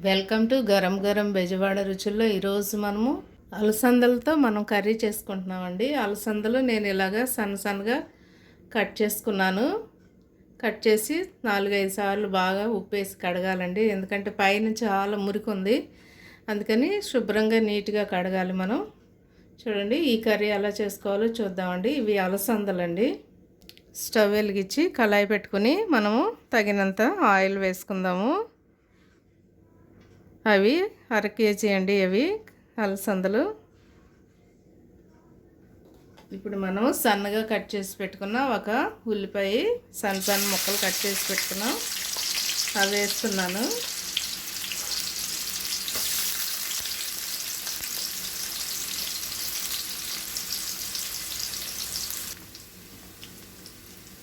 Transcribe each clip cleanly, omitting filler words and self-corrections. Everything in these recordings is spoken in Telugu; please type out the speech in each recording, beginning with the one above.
వెల్కమ్ టు గరం గరం బెజవాడ రుచుల్లో. ఈరోజు మనము అలసందలతో కర్రీ చేసుకుంటున్నామండి. అలసందలు నేను ఇలాగా సన్నగా కట్ చేసుకున్నాను. కట్ చేసి 4-5 సార్లు బాగా ఉప్పేసి కడగాలండి. ఎందుకంటే పైన చాలా మురికి ఉంది, అందుకని శుభ్రంగా నీట్గా కడగాలి మనం. చూడండి, ఈ కర్రీ ఎలా చేసుకోవాలో చూద్దామండి. ఇవి అలసందలండి. స్టవ్ వెలిగించి కళాయి పెట్టుకుని మనము తగినంత ఆయిల్ వేసుకుందాము. అవి 1/2 కేజీ అండి. అవి అలసందలు. ఇప్పుడు మనం సన్నగా కట్ చేసి పెట్టుకున్న ఒక ఉల్లిపాయ సన్న ముక్కలు కట్ చేసి పెట్టుకున్నాం, అవి వేస్తున్నాను.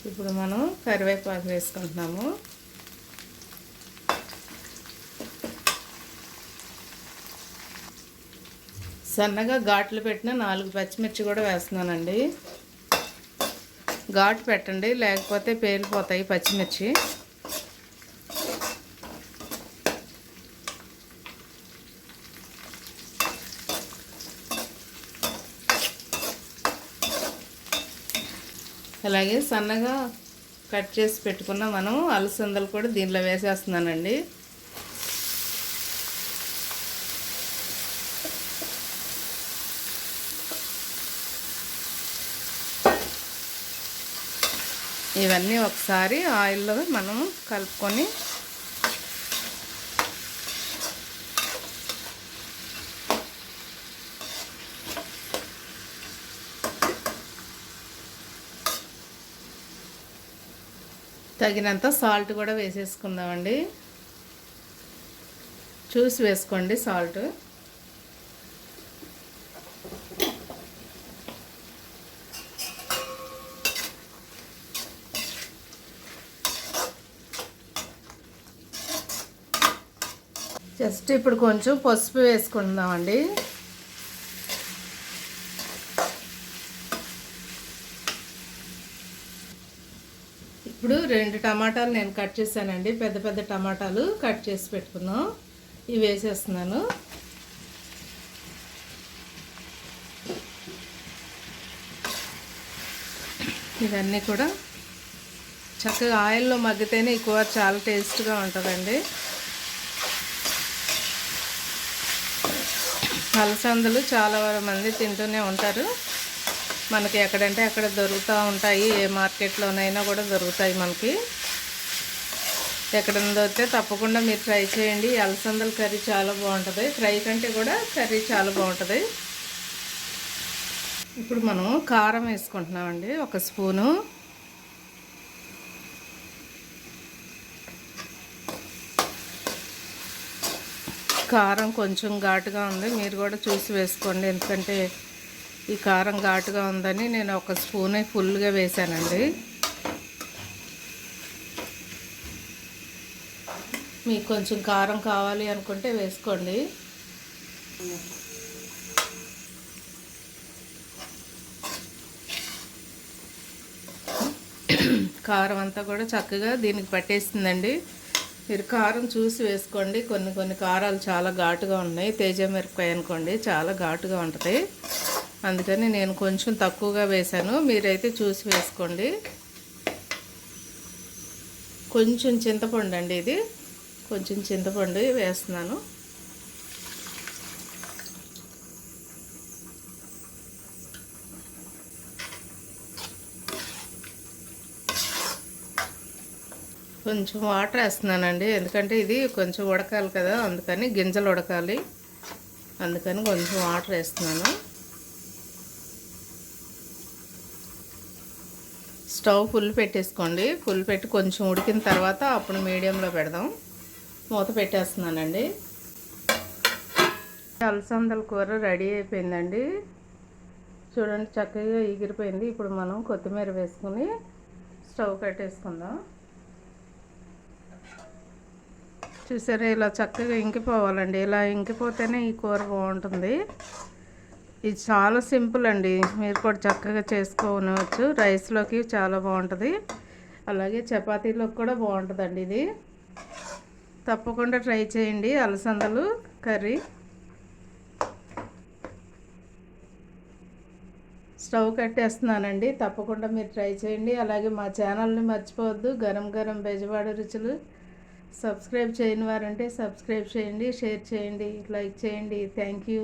ఇప్పుడు మనం కరివేపాకు వేసుకుంటున్నాము. సన్నగా ఘాట్లు పెట్టిన 4 పచ్చిమిర్చి కూడా వేస్తున్నానండి. ఘాటు పెట్టండి, లేకపోతే పేలిపోతాయి పచ్చిమిర్చి. అలాగే సన్నగా కట్ చేసి పెట్టుకున్న మనం అలసందలు కూడా దీనిలో వేసేస్తున్నానండి. ఇవన్నీ ఒకసారి ఆయిల్లో మనం కలుపుకొని తగినంత సాల్ట్ కూడా వేసేసుకుందామండి. చూసి వేసుకోండి సాల్ట్. జస్ట్ ఇప్పుడు కొంచెం పసుపు వేసుకుందామండి. ఇప్పుడు 2 టమాటాలు నేను కట్ చేశానండి. పెద్ద పెద్ద టమాటాలు కట్ చేసి పెట్టుకున్నాం, ఇవి వేసేస్తున్నాను. ఇవన్నీ కూడా చక్కగా ఆయిల్లో మగ్గితేనే ఈ కూర చాలా టేస్ట్గా ఉంటుందండి. అలసందలు చాలా మంది తింటూనే ఉంటారు. మనకి ఎక్కడంటే అక్కడ దొరుకుతూ ఉంటాయి, ఏ మార్కెట్లోనైనా కూడా దొరుకుతాయి మనకి. ఎక్కడైనా దొరికితే తప్పకుండా మీరు ట్రై చేయండి. అలసందల కర్రీ చాలా బాగుంటుంది, ఫ్రై కంటే కూడా కర్రీ చాలా బాగుంటుంది. ఇప్పుడు మనం కారం వేసుకుంటున్నామండి, 1 స్పూను. కారం కొంచెం ఘాటుగా ఉంది, మీరు కూడా చూసి వేసుకోండి. ఎందుకంటే ఈ కారం ఘాటుగా ఉందని నేను 1 స్పూనే ఫుల్గా వేసానండి. మీకు కొంచెం కారం కావాలి అనుకుంటే వేసుకోండి. కారం అంతా కూడా చక్కగా దీనికి పట్టేస్తుందండి. మీరు కారం చూసి వేసుకోండి. కొన్ని కారాలు చాలా ఘాటుగా ఉన్నాయి. తేజ మిరపకాయ అనుకోండి, చాలా ఘాటుగా ఉంటుంది, అందుకని నేను కొంచెం తక్కువగా వేసాను. మీరైతే చూసి వేసుకోండి. కొంచెం చింతపండు అండి, ఇది కొంచెం చింతపండు వేస్తున్నాను. కొంచెం వాటర్ వేస్తున్నానండి, ఎందుకంటే ఇది కొంచెం ఉడకాలి కదా, అందుకని గింజలు ఉడకాలి, అందుకని కొంచెం వాటర్ వేస్తున్నాను. స్టవ్ ఫుల్ పెట్టేసుకోండి. ఫుల్ పెట్టి కొంచెం ఉడికిన తర్వాత అప్పుడు మీడియంలో పెడదాం. మూత పెట్టేస్తున్నానండి. అలసందల కూర రెడీ అయిపోయిందండి. చూడండి, చక్కగా ఎగిరిపోయింది. ఇప్పుడు మనం కొత్తిమీర వేసుకుని స్టవ్ కట్టేసుకుందాం. చూసారా, ఇలా చక్కగా ఇంకిపోవాలండి. ఇలా ఇంకిపోతేనే ఈ కూర బాగుంటుంది. ఇది చాలా సింపుల్ అండి, మీరు కూడా చక్కగా చేసుకోవచ్చు. రైస్లోకి చాలా బాగుంటుంది, అలాగే చపాతీలోకి కూడా బాగుంటుందండి ఇది. తప్పకుండా ట్రై చేయండి అలసందలు కర్రీ. స్టవ్ కట్టేస్తున్నానండి. తప్పకుండా మీరు ట్రై చేయండి. అలాగే మా ఛానల్ని మర్చిపోవద్దు, గరం గరం బెజవాడ రుచులు. సబ్స్క్రైబ్ చేయని వారంటే సబ్స్క్రైబ్ చేయండి, షేర్ చేయండి, లైక్ చేయండి. Thank you.